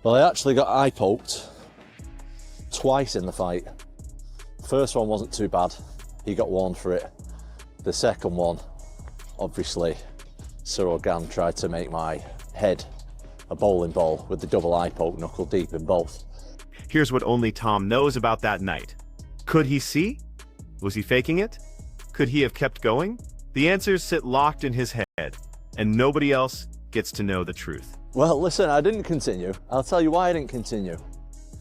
Well, I actually got eye poked twice in the fight. First one wasn't too bad. He got warned for it. The second one, obviously, Cyril Gann tried to make my head a bowling ball with the double eye poke knuckle deep in both. Here's what only Tom knows about that night. Could he see? Was he faking it? Could he have kept going? The answers sit locked in his head, and nobody else gets to know the truth. Well, listen, I didn't continue. I'll tell you why I didn't continue.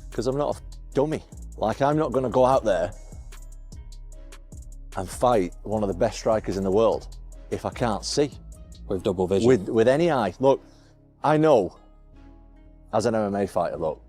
Because I'm not a dummy. Like, I'm not going to go out there and fight one of the best strikers in the world if I can't see. With double vision. With any eye. Look, I know, as an MMA fighter, look,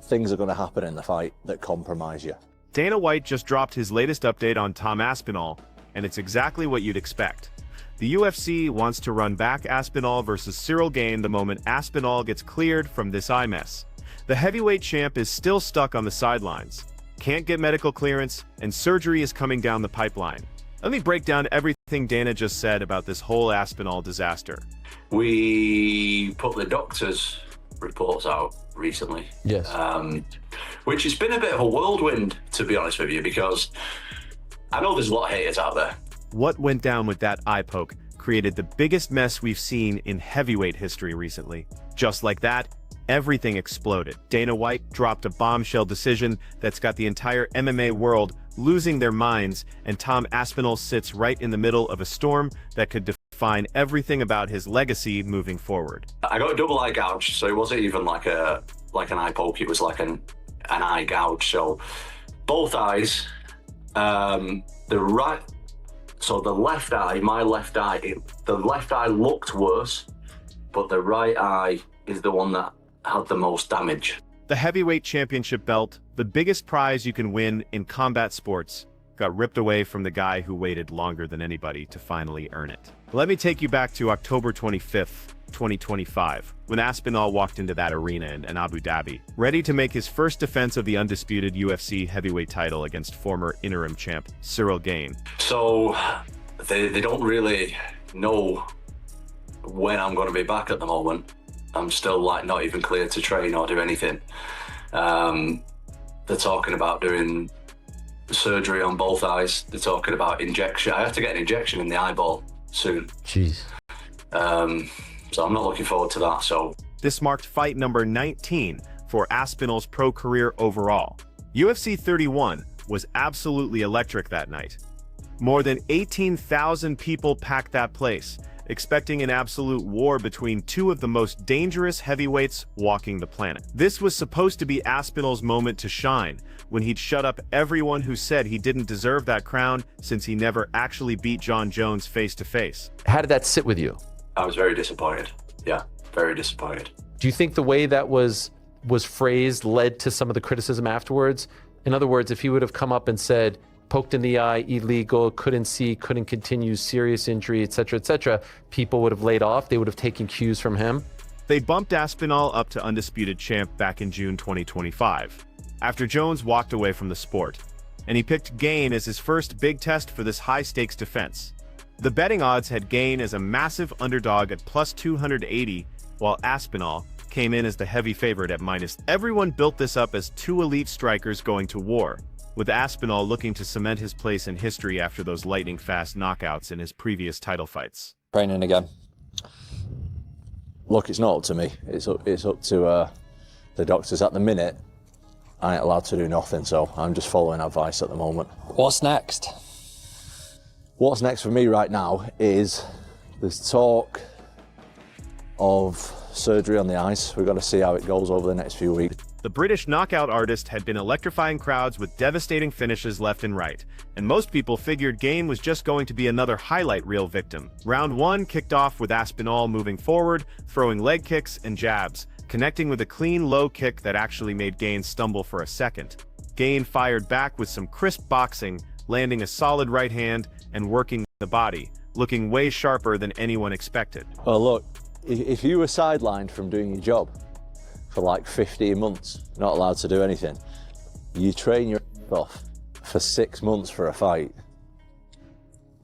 things are going to happen in the fight that compromise you. Dana White just dropped his latest update on Tom Aspinall, and it's exactly what you'd expect. The UFC wants to run back Aspinall versus Cyril Gane the moment Aspinall gets cleared from this eye mess. The heavyweight champ is still stuck on the sidelines, can't get medical clearance, and surgery is coming down the pipeline. Let me break down everything Dana just said about this whole Aspinall disaster. We put the doctor's reports out recently. Yes. Which has been a bit of a whirlwind, to be honest with you, because I know there's a lot of haters out there. What went down with that eye poke created the biggest mess we've seen in heavyweight history recently. Just like that, everything exploded. Dana White dropped a bombshell decision that's got the entire MMA world losing their minds, and Tom Aspinall sits right in the middle of a storm that could define everything about his legacy moving forward. I got a double eye gouge, so it wasn't even like an eye poke, it was like an eye gouge. So both eyes, so the left eye, my left eye, the left eye looked worse, but the right eye is the one that had the most damage. The heavyweight championship belt, the biggest prize you can win in combat sports, got ripped away from the guy who waited longer than anybody to finally earn it. Let me take you back to October 25th, 2025, when Aspinall walked into that arena in Abu Dhabi, ready to make his first defense of the undisputed UFC heavyweight title against former interim champ Cyril Gane. So they don't really know when I'm going to be back at the moment. I'm still not even cleared to train or do anything. They're talking about doing surgery on both eyes. They're talking about injection. I have to get an injection in the eyeball soon. Jeez. So I'm not looking forward to that. So this marked fight number 19 for Aspinall's pro career overall. UFC 31 was absolutely electric that night. More than 18,000 people packed that place, expecting an absolute war between two of the most dangerous heavyweights walking the planet. This was supposed to be Aspinall's moment to shine, when he'd shut up everyone who said he didn't deserve that crown since he never actually beat Jon Jones face to face. How did that sit with you? I was very disappointed. Yeah, very disappointed. Do you think the way that was phrased led to some of the criticism afterwards? In other words, if he would have come up and said, poked in the eye, illegal, couldn't see, couldn't continue, serious injury, etc., people would have laid off. They would have taken cues from him. They bumped Aspinall up to Undisputed Champ back in June 2025, after Jones walked away from the sport, and he picked Gane as his first big test for this high-stakes defense. The betting odds had Gane as a massive underdog at plus 280, while Aspinall came in as the heavy favorite at minus. Everyone built this up as two elite strikers going to war, with Aspinall looking to cement his place in history after those lightning-fast knockouts in his previous title fights. Training again. Look, it's not up to me. It's up to the doctors. At the minute, I ain't allowed to do nothing, so I'm just following advice at the moment. What's next? What's next for me right now is there's talk of surgery on the eyes. We've got to see how it goes over the next few weeks. The British knockout artist had been electrifying crowds with devastating finishes left and right, and most people figured Gane was just going to be another highlight reel victim. Round 1 kicked off with Aspinall moving forward, throwing leg kicks and jabs, connecting with a clean low kick that actually made Gane stumble for a second. Gane fired back with some crisp boxing, landing a solid right hand and working the body, looking way sharper than anyone expected. Well, look, if you were sidelined from doing your job for like 15 months, not allowed to do anything, you train your off for 6 months for a fight,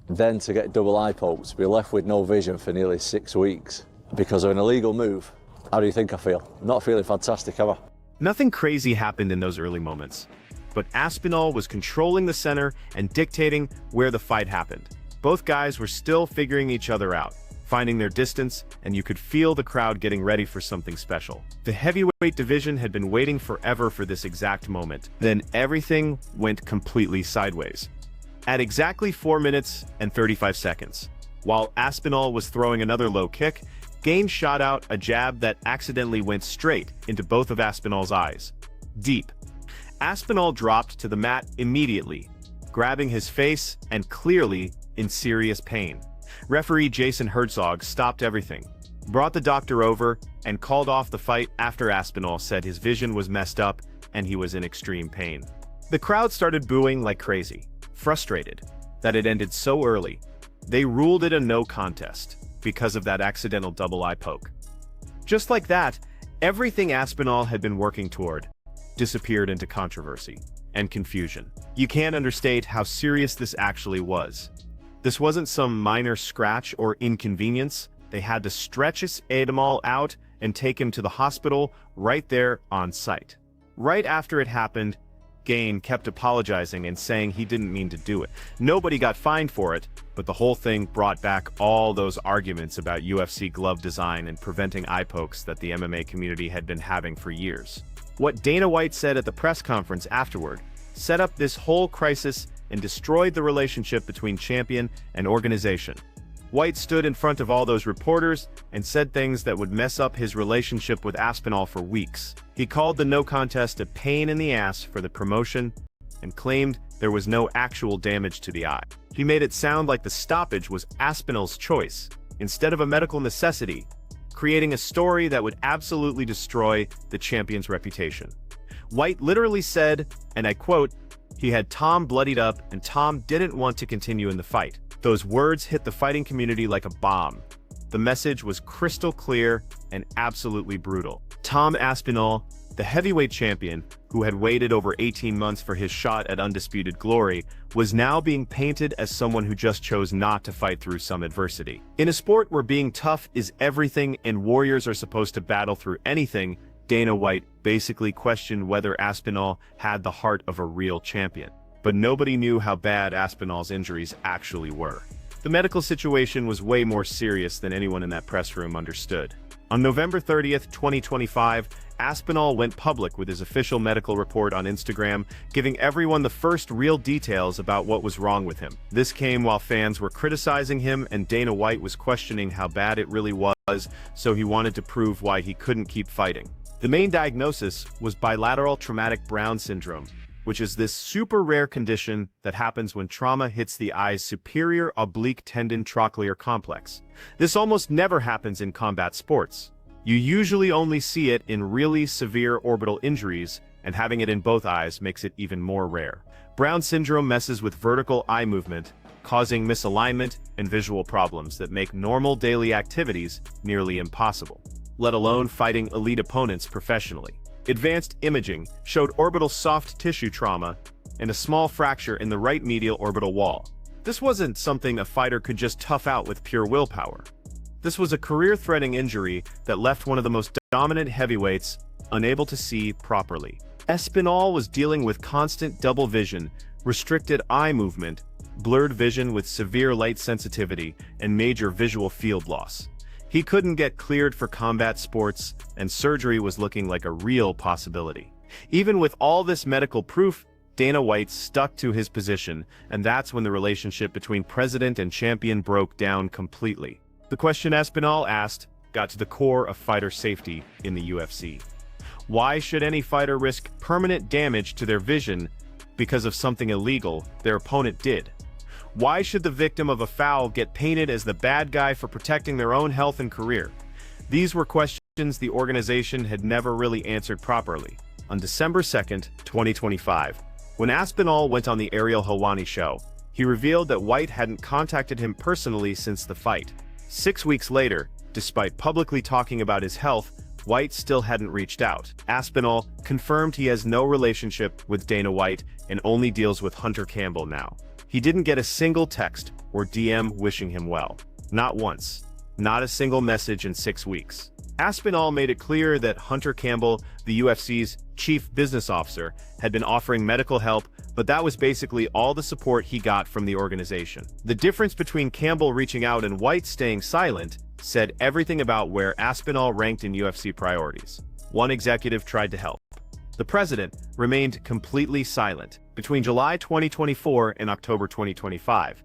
then to get double eye pokes, be left with no vision for nearly 6 weeks because of an illegal move, How do you think I feel? Not feeling fantastic, am I? Nothing crazy happened in those early moments, but Aspinall was controlling the center and dictating where the fight happened. Both guys were still figuring each other out, finding their distance, and you could feel the crowd getting ready for something special. The heavyweight division had been waiting forever for this exact moment. Then everything went completely sideways. At exactly 4 minutes and 35 seconds, while Aspinall was throwing another low kick, Gane shot out a jab that accidentally went straight into both of Aspinall's eyes. Deep. Aspinall dropped to the mat immediately, grabbing his face and clearly in serious pain. Referee Jason Herzog stopped everything, brought the doctor over, and called off the fight after Aspinall said his vision was messed up and he was in extreme pain. The crowd started booing like crazy, frustrated that it ended so early. They ruled it a no contest because of that accidental double eye poke. Just like that, everything Aspinall had been working toward disappeared into controversy and confusion. You can't understate how serious this actually was. This wasn't some minor scratch or inconvenience. They had to stretch Aspinall out and take him to the hospital right there on site. Right after it happened, Gane kept apologizing and saying he didn't mean to do it. Nobody got fined for it, but the whole thing brought back all those arguments about UFC glove design and preventing eye pokes that the MMA community had been having for years. What Dana White said at the press conference afterward set up this whole crisis and destroyed the relationship between champion and organization. White stood in front of all those reporters and said things that would mess up his relationship with Aspinall for weeks. He called the no contest a pain in the ass for the promotion and claimed there was no actual damage to the eye. He made it sound like the stoppage was Aspinall's choice instead of a medical necessity, creating a story that would absolutely destroy the champion's reputation. White literally said, and I quote, "He had Tom bloodied up and Tom didn't want to continue in the fight." Those words hit the fighting community like a bomb. The message was crystal clear and absolutely brutal. Tom Aspinall, the heavyweight champion, who had waited over 18 months for his shot at undisputed glory, was now being painted as someone who just chose not to fight through some adversity. In a sport where being tough is everything and warriors are supposed to battle through anything, Dana White basically questioned whether Aspinall had the heart of a real champion. But nobody knew how bad Aspinall's injuries actually were. The medical situation was way more serious than anyone in that press room understood. On November 30th, 2025, Aspinall went public with his official medical report on Instagram, giving everyone the first real details about what was wrong with him. This came while fans were criticizing him and Dana White was questioning how bad it really was, so he wanted to prove why he couldn't keep fighting. The main diagnosis was bilateral traumatic Brown syndrome, which is this super rare condition that happens when trauma hits the eye's superior oblique tendon trochlear complex. This almost never happens in combat sports. You usually only see it in really severe orbital injuries, and having it in both eyes makes it even more rare. Brown syndrome messes with vertical eye movement, causing misalignment and visual problems that make normal daily activities nearly impossible, let alone fighting elite opponents professionally. Advanced imaging showed orbital soft tissue trauma and a small fracture in the right medial orbital wall. This wasn't something a fighter could just tough out with pure willpower. This was a career-threatening injury that left one of the most dominant heavyweights unable to see properly. Aspinall was dealing with constant double vision, restricted eye movement, blurred vision with severe light sensitivity, and major visual field loss. He couldn't get cleared for combat sports, and surgery was looking like a real possibility. Even with all this medical proof, Dana White stuck to his position, and that's when the relationship between president and champion broke down completely. The question Aspinall asked got to the core of fighter safety in the UFC. Why should any fighter risk permanent damage to their vision because of something illegal their opponent did? Why should the victim of a foul get painted as the bad guy for protecting their own health and career? These were questions the organization had never really answered properly. On December 2nd, 2025, when Aspinall went on the Ariel Helwani show, he revealed that White hadn't contacted him personally since the fight. 6 weeks later, despite publicly talking about his health, White still hadn't reached out. Aspinall confirmed he has no relationship with Dana White and only deals with Hunter Campbell now. He didn't get a single text or DM wishing him well. Not once. Not a single message in 6 weeks. Aspinall made it clear that Hunter Campbell, the UFC's chief business officer, had been offering medical help, but that was basically all the support he got from the organization. The difference between Campbell reaching out and White staying silent said everything about where Aspinall ranked in UFC priorities. One executive tried to help. The president remained completely silent. Between July 2024 and October 2025,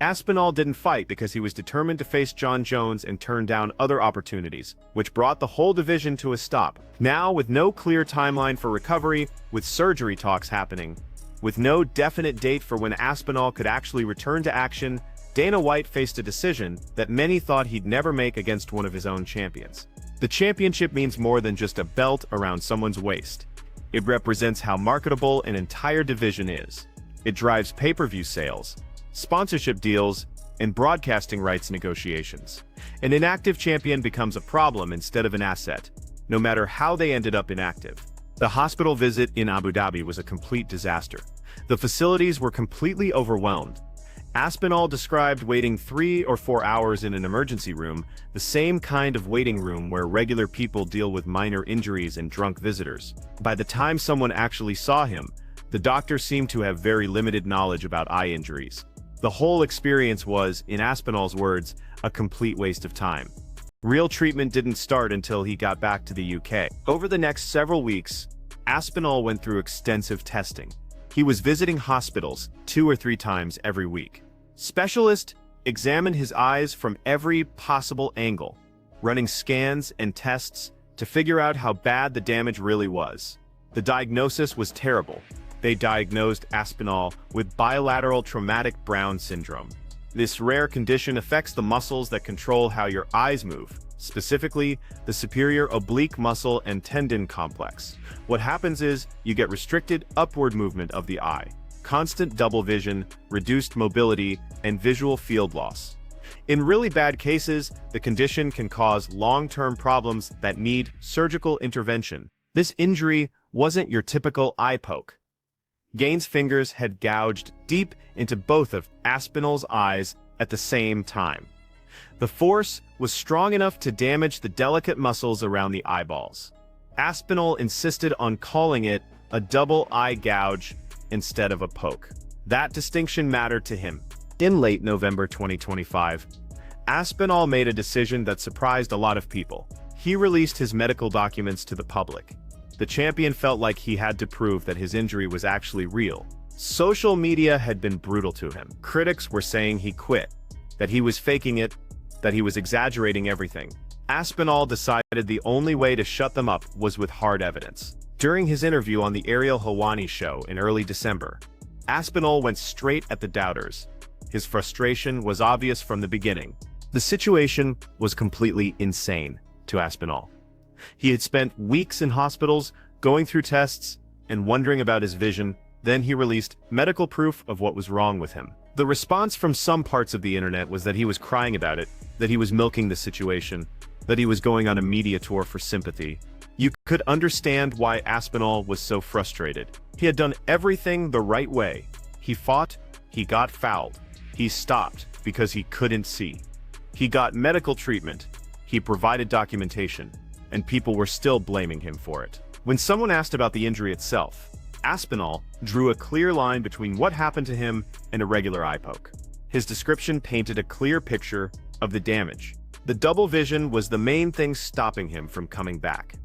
Aspinall didn't fight because he was determined to face Jon Jones and turn down other opportunities, which brought the whole division to a stop. Now, with no clear timeline for recovery, with surgery talks happening, with no definite date for when Aspinall could actually return to action, Dana White faced a decision that many thought he'd never make against one of his own champions. The championship means more than just a belt around someone's waist. It represents how marketable an entire division is. It drives pay-per-view sales, sponsorship deals, and broadcasting rights negotiations. An inactive champion becomes a problem instead of an asset, no matter how they ended up inactive. The hospital visit in Abu Dhabi was a complete disaster. The facilities were completely overwhelmed. Aspinall described waiting 3 or 4 hours in an emergency room, the same kind of waiting room where regular people deal with minor injuries and drunk visitors. By the time someone actually saw him, the doctor seemed to have very limited knowledge about eye injuries. The whole experience was, in Aspinall's words, a complete waste of time. Real treatment didn't start until he got back to the UK. Over the next several weeks, Aspinall went through extensive testing. He was visiting hospitals 2 or 3 times every week. Specialists examined his eyes from every possible angle, running scans and tests to figure out how bad the damage really was. The diagnosis was terrible. They diagnosed Aspinall with bilateral traumatic Brown syndrome. This rare condition affects the muscles that control how your eyes move, specifically the superior oblique muscle and tendon complex. What happens is you get restricted upward movement of the eye, constant double vision, reduced mobility, and visual field loss. In really bad cases, the condition can cause long-term problems that need surgical intervention. This injury wasn't your typical eye poke. Gaines' fingers had gouged deep into both of Aspinall's eyes at the same time. The force was strong enough to damage the delicate muscles around the eyeballs. Aspinall insisted on calling it a double eye gouge instead of a poke. That distinction mattered to him. In late November 2025, Aspinall made a decision that surprised a lot of people. He released his medical documents to the public. The champion felt like he had to prove that his injury was actually real. Social media had been brutal to him. Critics were saying he quit, that he was faking it, that he was exaggerating everything. Aspinall decided the only way to shut them up was with hard evidence. During his interview on the Ariel Helwani show in early December, Aspinall went straight at the doubters. His frustration was obvious from the beginning. The situation was completely insane to Aspinall. He had spent weeks in hospitals, going through tests, and wondering about his vision. Then he released medical proof of what was wrong with him. The response from some parts of the internet was that he was crying about it, that he was milking the situation, that he was going on a media tour for sympathy. You could understand why Aspinall was so frustrated. He had done everything the right way. He fought, he got fouled. He stopped because he couldn't see. He got medical treatment. He provided documentation, and people were still blaming him for it. When someone asked about the injury itself, Aspinall drew a clear line between what happened to him and a regular eye poke. His description painted a clear picture of the damage. The double vision was the main thing stopping him from coming back.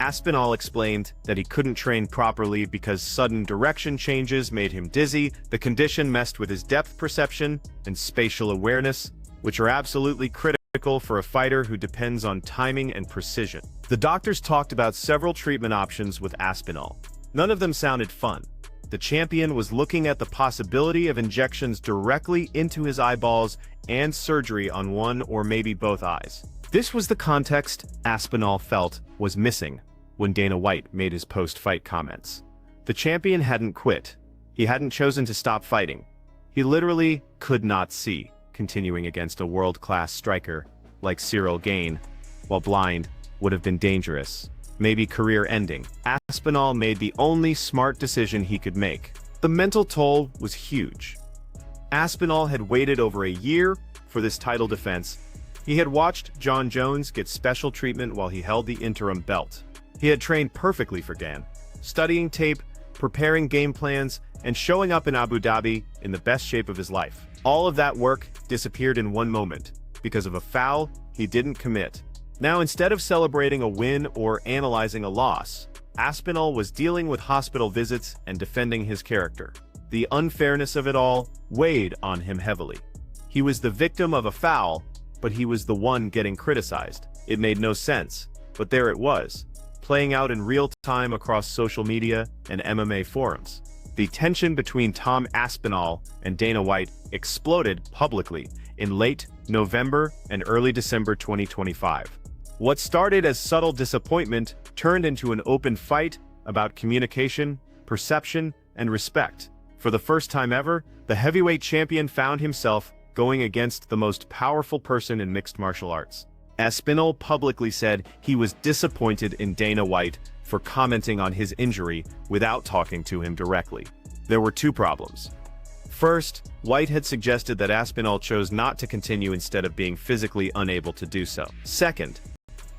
Aspinall explained that he couldn't train properly because sudden direction changes made him dizzy. The condition messed with his depth perception and spatial awareness, which are absolutely critical for a fighter who depends on timing and precision. The doctors talked about several treatment options with Aspinall. None of them sounded fun. The champion was looking at the possibility of injections directly into his eyeballs and surgery on one or maybe both eyes. This was the context Aspinall felt was missing when Dana White made his post-fight comments. The champion hadn't quit. He hadn't chosen to stop fighting. He literally could not see, continuing against a world-class striker like Cyril Gane, while blind, would have been dangerous, maybe career-ending. Aspinall made the only smart decision he could make. The mental toll was huge. Aspinall had waited over a year for this title defense, He had watched Jon Jones get special treatment while he held the interim belt. He had trained perfectly for Gan, studying tape, preparing game plans, and showing up in Abu Dhabi in the best shape of his life. All of that work disappeared in one moment because of a foul he didn't commit. Now, instead of celebrating a win or analyzing a loss, Aspinall was dealing with hospital visits and defending his character. The unfairness of it all weighed on him heavily. He was the victim of a foul, but he was the one getting criticized. It made no sense, but there it was, playing out in real time across social media and MMA forums. The tension between Tom Aspinall and Dana White exploded publicly in late November and early December 2025. What started as subtle disappointment turned into an open fight about communication, perception, and respect. For the first time ever, the heavyweight champion found himself going against the most powerful person in mixed martial arts. Aspinall publicly said he was disappointed in Dana White for commenting on his injury without talking to him directly. There were two problems. First, White had suggested that Aspinall chose not to continue instead of being physically unable to do so. Second,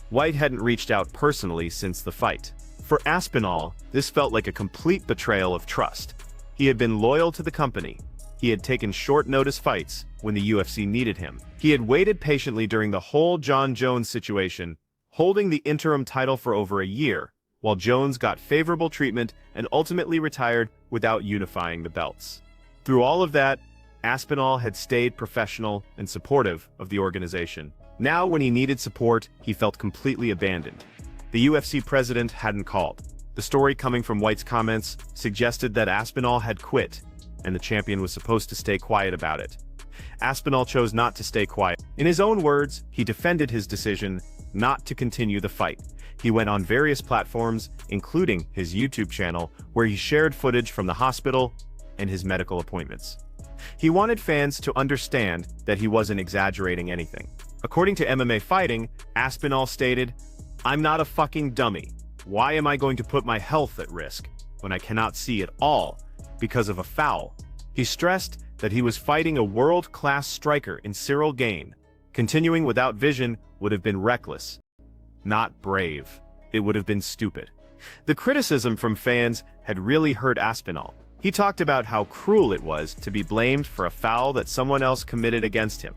White hadn't reached out personally since the fight. For Aspinall, this felt like a complete betrayal of trust. He had been loyal to the company. He had taken short-notice fights when the UFC needed him. He had waited patiently during the whole Jon Jones situation, holding the interim title for over a year, while Jones got favorable treatment and ultimately retired without unifying the belts. Through all of that, Aspinall had stayed professional and supportive of the organization. Now, when he needed support, he felt completely abandoned. The UFC president hadn't called. The story coming from White's comments suggested that Aspinall had quit, and the champion was supposed to stay quiet about it. Aspinall chose not to stay quiet. In his own words, he defended his decision not to continue the fight. He went on various platforms, including his YouTube channel, where he shared footage from the hospital and his medical appointments. He wanted fans to understand that he wasn't exaggerating anything. According to MMA Fighting, Aspinall stated, "I'm not a fucking dummy. Why am I going to put my health at risk when I cannot see at all because of a foul?" He stressed that he was fighting a world-class striker in Cyril Gane. Continuing without vision would have been reckless, not brave. It would have been stupid. The criticism from fans had really hurt Aspinall. He talked about how cruel it was to be blamed for a foul that someone else committed against him.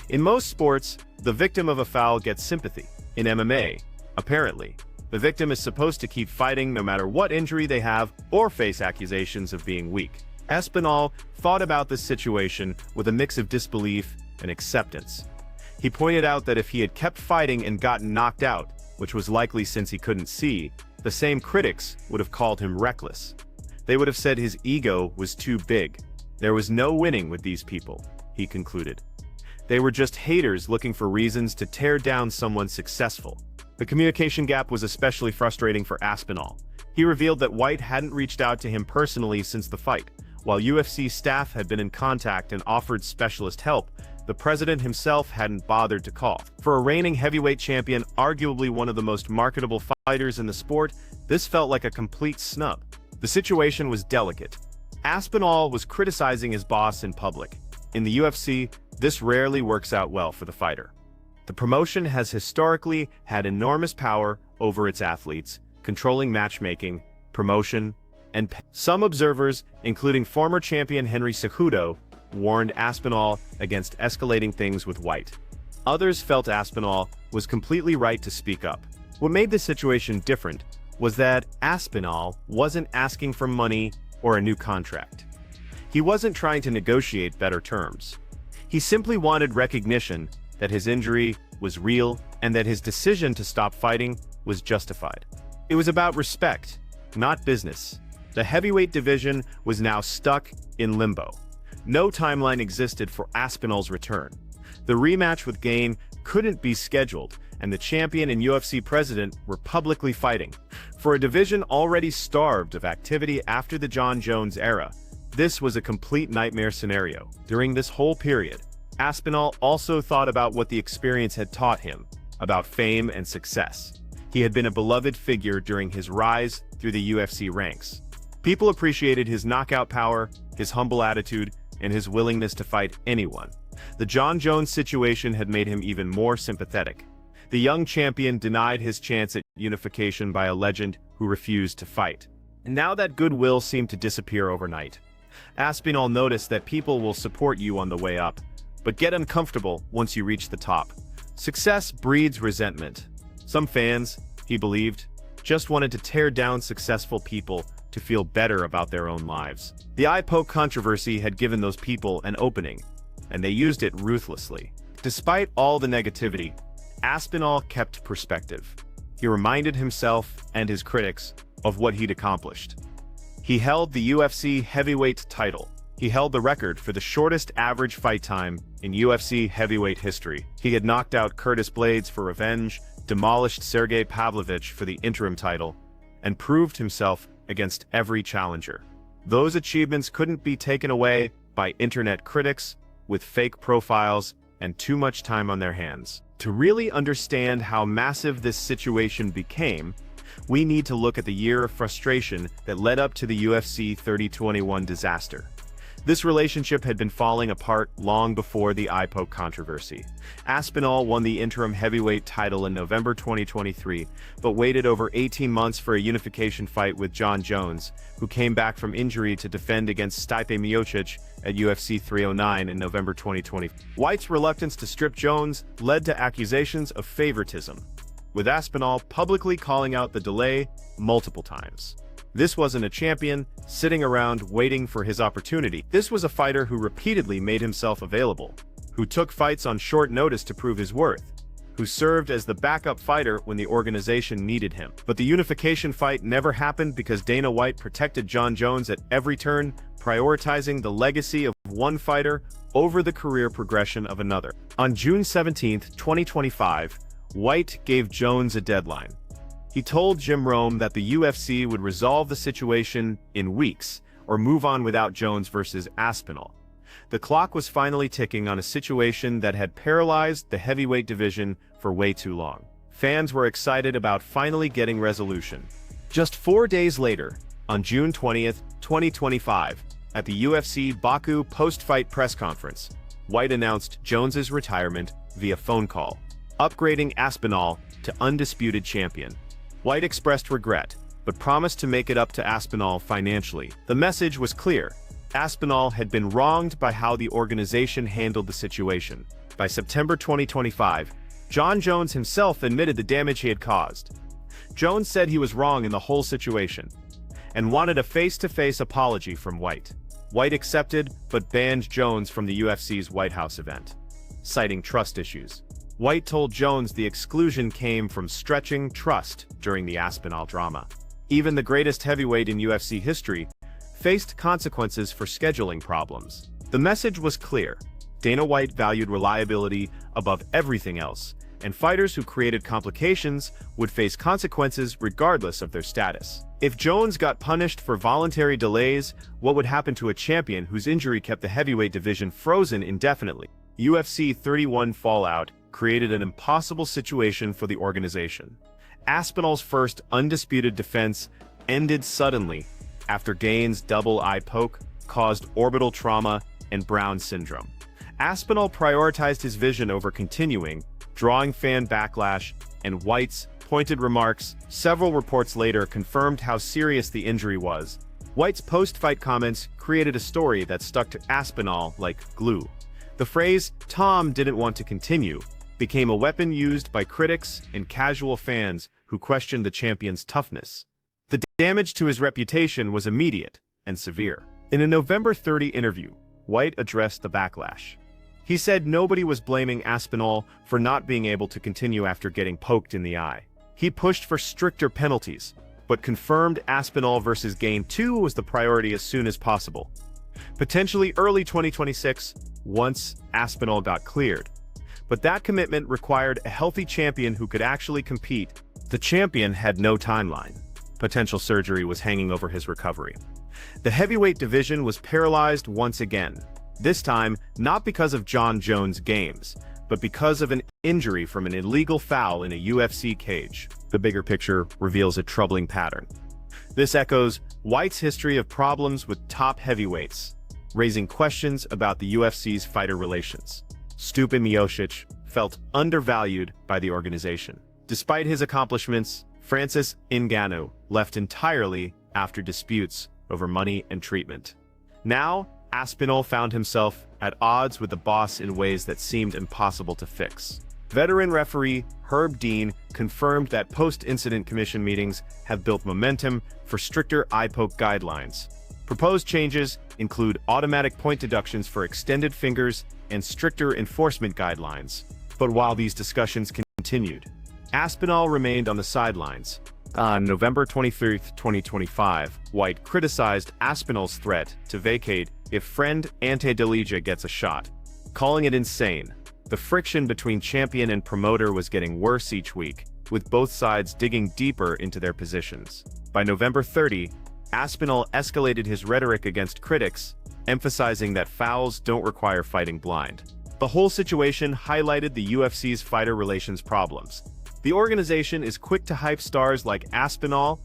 In most sports, the victim of a foul gets sympathy. In MMA, apparently, the victim is supposed to keep fighting no matter what injury they have or face accusations of being weak. Aspinall thought about this situation with a mix of disbelief and acceptance. He pointed out that if he had kept fighting and gotten knocked out, which was likely since he couldn't see, the same critics would have called him reckless. They would have said his ego was too big. There was no winning with these people, he concluded. They were just haters looking for reasons to tear down someone successful. The communication gap was especially frustrating for Aspinall. He revealed that White hadn't reached out to him personally since the fight. While UFC staff had been in contact and offered specialist help, the president himself hadn't bothered to call. For a reigning heavyweight champion, arguably one of the most marketable fighters in the sport, this felt like a complete snub. The situation was delicate. Aspinall was criticizing his boss in public. In the UFC, this rarely works out well for the fighter. The promotion has historically had enormous power over its athletes, controlling matchmaking, promotion, and some observers, including former champion Henry Cejudo, warned Aspinall against escalating things with White. Others felt Aspinall was completely right to speak up. What made the situation different was that Aspinall wasn't asking for money or a new contract. He wasn't trying to negotiate better terms. He simply wanted recognition that his injury was real and that his decision to stop fighting was justified. It was about respect, not business. The heavyweight division was now stuck in limbo. No timeline existed for Aspinall's return. The rematch with Gane couldn't be scheduled, and the champion and UFC president were publicly fighting. For a division already starved of activity after the Jon Jones era, this was a complete nightmare scenario. During this whole period, Aspinall also thought about what the experience had taught him, about fame and success. He had been a beloved figure during his rise through the UFC ranks. People appreciated his knockout power, his humble attitude, and his willingness to fight anyone. The Jon Jones situation had made him even more sympathetic. The young champion denied his chance at unification by a legend who refused to fight. And now that goodwill seemed to disappear overnight. Aspinall noticed that people will support you on the way up, but get uncomfortable once you reach the top. Success breeds resentment. Some fans, he believed, just wanted to tear down successful people to feel better about their own lives. The eye poke controversy had given those people an opening, and they used it ruthlessly. Despite all the negativity, Aspinall kept perspective. He reminded himself and his critics of what he'd accomplished. He held the UFC heavyweight title. He held the record for the shortest average fight time in UFC heavyweight history. He had knocked out Curtis Blades for revenge, demolished Sergey Pavlovich for the interim title, and proved himself against every challenger. Those achievements couldn't be taken away by internet critics with fake profiles and too much time on their hands. To really understand how massive this situation became, we need to look at the year of frustration that led up to the UFC 3021 disaster. This relationship had been falling apart long before the eye poke controversy. Aspinall won the interim heavyweight title in November 2023, but waited over 18 months for a unification fight with Jon Jones, who came back from injury to defend against Stipe Miocic at UFC 309 in November 2020. White's reluctance to strip Jones led to accusations of favoritism, with Aspinall publicly calling out the delay multiple times. This wasn't a champion sitting around waiting for his opportunity. This was a fighter who repeatedly made himself available, who took fights on short notice to prove his worth, who served as the backup fighter when the organization needed him. But the unification fight never happened because Dana White protected Jon Jones at every turn, prioritizing the legacy of one fighter over the career progression of another. On June 17, 2025, White gave Jones a deadline. He told Jim Rome that the UFC would resolve the situation in weeks or move on without Jones versus Aspinall. The clock was finally ticking on a situation that had paralyzed the heavyweight division for way too long. Fans were excited about finally getting resolution. Just 4 days later, on June 20th, 2025, at the UFC Baku post-fight press conference, White announced Jones's retirement via phone call, upgrading Aspinall to undisputed champion. White expressed regret, but promised to make it up to Aspinall financially. The message was clear. Aspinall had been wronged by how the organization handled the situation. By September 2025, Jon Jones himself admitted the damage he had caused. Jones said he was wrong in the whole situation, and wanted a face-to-face apology from White. White accepted, but banned Jones from the UFC's White House event, citing trust issues. White told Jones the exclusion came from stretching trust during the Aspinall drama. Even the greatest heavyweight in UFC history faced consequences for scheduling problems. The message was clear. Dana White valued reliability above everything else, and fighters who created complications would face consequences regardless of their status. If Jones got punished for voluntary delays, what would happen to a champion whose injury kept the heavyweight division frozen indefinitely? UFC 31 fallout created an impossible situation for the organization. Aspinall's first undisputed defense ended suddenly after Gaines' double eye poke caused orbital trauma and Brown syndrome. Aspinall prioritized his vision over continuing, drawing fan backlash, and White's pointed remarks several reports later confirmed how serious the injury was. White's post-fight comments created a story that stuck to Aspinall like glue. The phrase, "Tom didn't want to continue," became a weapon used by critics and casual fans who questioned the champion's toughness. The damage to his reputation was immediate and severe. In a November 30 interview, White addressed the backlash. He said nobody was blaming Aspinall for not being able to continue after getting poked in the eye. He pushed for stricter penalties, but confirmed Aspinall versus Gaines 2 was the priority as soon as possible. Potentially early 2026, once Aspinall got cleared. But that commitment required a healthy champion who could actually compete. The champion had no timeline. Potential surgery was hanging over his recovery. The heavyweight division was paralyzed once again, this time not because of Jon Jones' games, but because of an injury from an illegal foul in a UFC cage. The bigger picture reveals a troubling pattern. This echoes White's history of problems with top heavyweights. raising questions about the UFC's fighter relations. Stipe Miocic felt undervalued by the organization. Despite his accomplishments, Francis Ngannou left entirely after disputes over money and treatment. Now, Aspinall found himself at odds with the boss in ways that seemed impossible to fix. Veteran referee Herb Dean confirmed that post-incident commission meetings have built momentum for stricter eye poke guidelines. Proposed changes include automatic point deductions for extended fingers and stricter enforcement guidelines. But while these discussions continued, Aspinall remained on the sidelines. On November 23, 2025, White criticized Aspinall's threat to vacate if friend Ante Delija gets a shot, calling it insane. The friction between champion and promoter was getting worse each week, with both sides digging deeper into their positions. By November 30, Aspinall escalated his rhetoric against critics, emphasizing that fouls don't require fighting blind. The whole situation highlighted the UFC's fighter relations problems. The organization is quick to hype stars like Aspinall,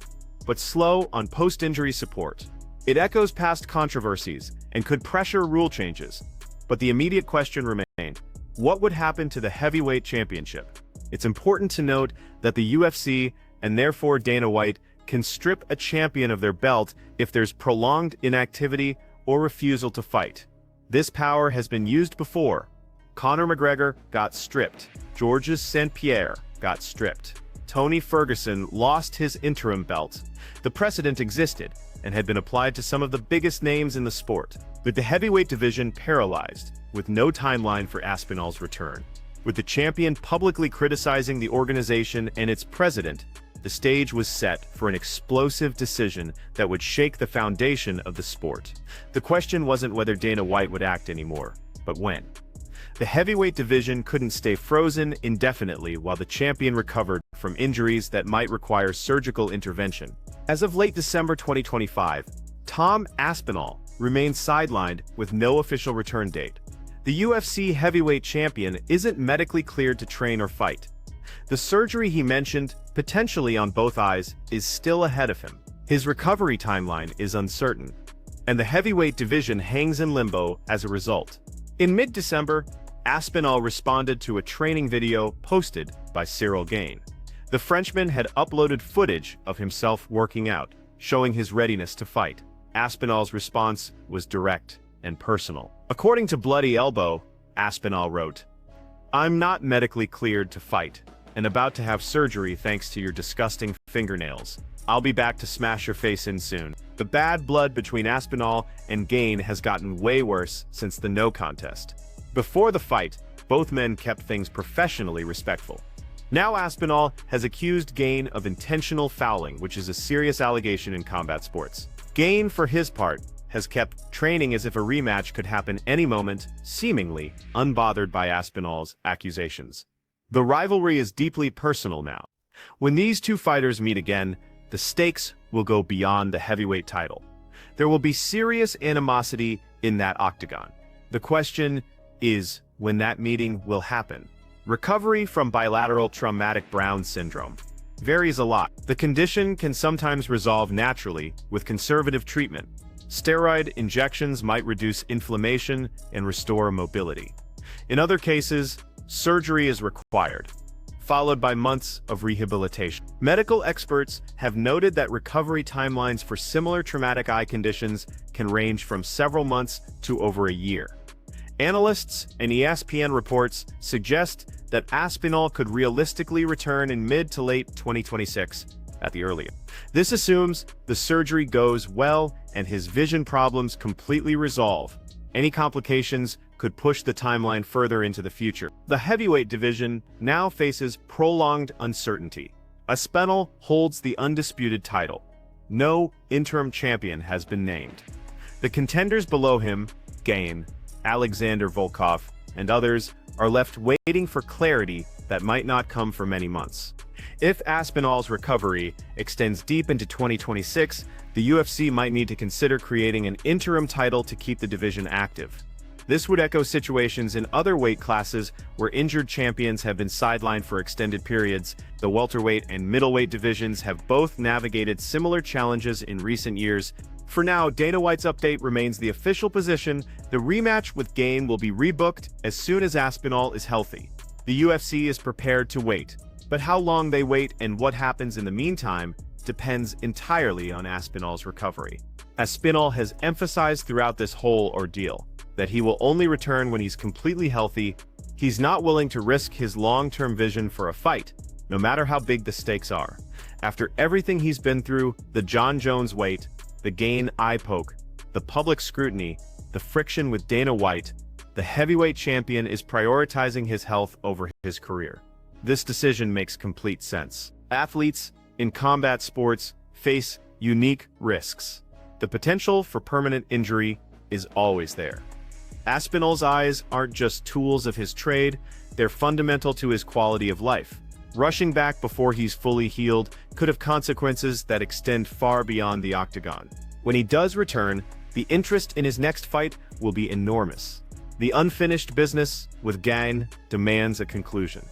but slow on post-injury support. It echoes past controversies and could pressure rule changes. But the immediate question remained: what would happen to the heavyweight championship? It's important to note that the UFC, and therefore Dana White, can strip a champion of their belt if there's prolonged inactivity or refusal to fight. This power has been used before. Conor McGregor got stripped. Georges St. Pierre got stripped. Tony Ferguson lost his interim belt. The precedent existed and had been applied to some of the biggest names in the sport. With the heavyweight division paralyzed, with no timeline for Aspinall's return, with the champion publicly criticizing the organization and its president, the stage was set for an explosive decision that would shake the foundation of the sport. The question wasn't whether Dana White would act anymore, but when. The heavyweight division couldn't stay frozen indefinitely while the champion recovered from injuries that might require surgical intervention. As of late December 2025, Tom Aspinall remains sidelined with no official return date. The UFC heavyweight champion isn't medically cleared to train or fight. The surgery he mentioned, potentially on both eyes, is still ahead of him. His recovery timeline is uncertain, and the heavyweight division hangs in limbo as a result. In mid-December, Aspinall responded to a training video posted by Cyril Gane. The Frenchman had uploaded footage of himself working out, showing his readiness to fight. Aspinall's response was direct and personal. According to Bloody Elbow, Aspinall wrote, "I'm not medically cleared to fight, and about to have surgery thanks to your disgusting fingernails. I'll be back to smash your face in soon." The bad blood between Aspinall and Gane has gotten way worse since the no contest. Before the fight, both men kept things professionally respectful. Now Aspinall has accused Gane of intentional fouling, which is a serious allegation in combat sports. Gane, for his part, has kept training as if a rematch could happen any moment, seemingly unbothered by Aspinall's accusations. The rivalry is deeply personal now. When these two fighters meet again, the stakes will go beyond the heavyweight title. There will be serious animosity in that octagon. The question is when that meeting will happen. Recovery from bilateral traumatic Brown syndrome varies a lot. The condition can sometimes resolve naturally with conservative treatment. Steroid injections might reduce inflammation and restore mobility. In other cases, surgery is required, followed by months of rehabilitation. Medical experts have noted that recovery timelines for similar traumatic eye conditions can range from several months to over a year. Analysts and ESPN reports suggest that Aspinall could realistically return in mid to late 2026 at the earliest. This assumes the surgery goes well and his vision problems completely resolve. Any complications could push the timeline further into the future. The heavyweight division now faces prolonged uncertainty. Aspinall holds the undisputed title. No interim champion has been named. The contenders below him, Gane, Alexander Volkov, and others, are left waiting for clarity that might not come for many months. If Aspinall's recovery extends deep into 2026, the UFC might need to consider creating an interim title to keep the division active. This would echo situations in other weight classes where injured champions have been sidelined for extended periods. The welterweight and middleweight divisions have both navigated similar challenges in recent years. For now, Dana White's update remains the official position. The rematch with Gane will be rebooked as soon as Aspinall is healthy. The UFC is prepared to wait, but how long they wait and what happens in the meantime depends entirely on Aspinall's recovery. Aspinall has emphasized throughout this whole ordeal that he will only return when he's completely healthy. He's not willing to risk his long-term vision for a fight, no matter how big the stakes are. After everything he's been through, the Jon Jones wait, the Gane eye poke, the public scrutiny, the friction with Dana White, the heavyweight champion is prioritizing his health over his career. This decision makes complete sense. Athletes in combat sports face unique risks. The potential for permanent injury is always there. Aspinall's eyes aren't just tools of his trade, they're fundamental to his quality of life. Rushing back before he's fully healed could have consequences that extend far beyond the octagon. When he does return, the interest in his next fight will be enormous. The unfinished business with Gane demands a conclusion.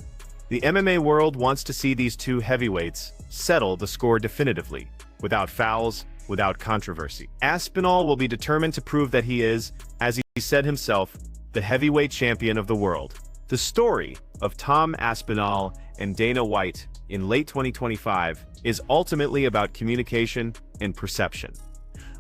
The MMA world wants to see these two heavyweights settle the score definitively, without fouls, without controversy. Aspinall will be determined to prove that he is, as he said himself, the heavyweight champion of the world. The story of Tom Aspinall and Dana White in late 2025 is ultimately about communication and perception.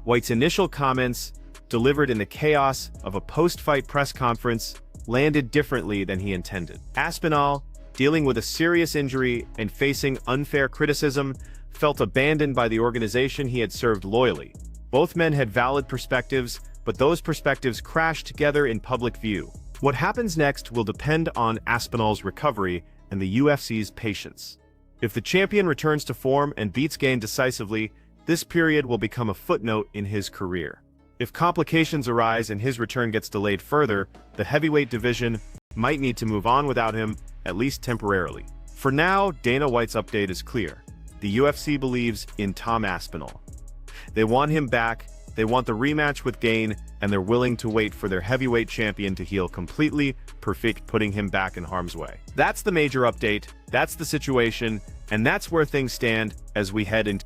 White's initial comments, delivered in the chaos of a post-fight press conference, landed differently than he intended. Aspinall, dealing with a serious injury and facing unfair criticism, felt abandoned by the organization he had served loyally. Both men had valid perspectives, but those perspectives crashed together in public view. What happens next will depend on Aspinall's recovery and the UFC's patience. If the champion returns to form and beats Gane decisively, this period will become a footnote in his career. If complications arise and his return gets delayed further, the heavyweight division might need to move on without him, at least temporarily. For now, Dana White's update is clear. The UFC believes in Tom Aspinall. They want him back, they want the rematch with Gane, and they're willing to wait for their heavyweight champion to heal completely, putting him back in harm's way. That's the major update, that's the situation, and that's where things stand as we head into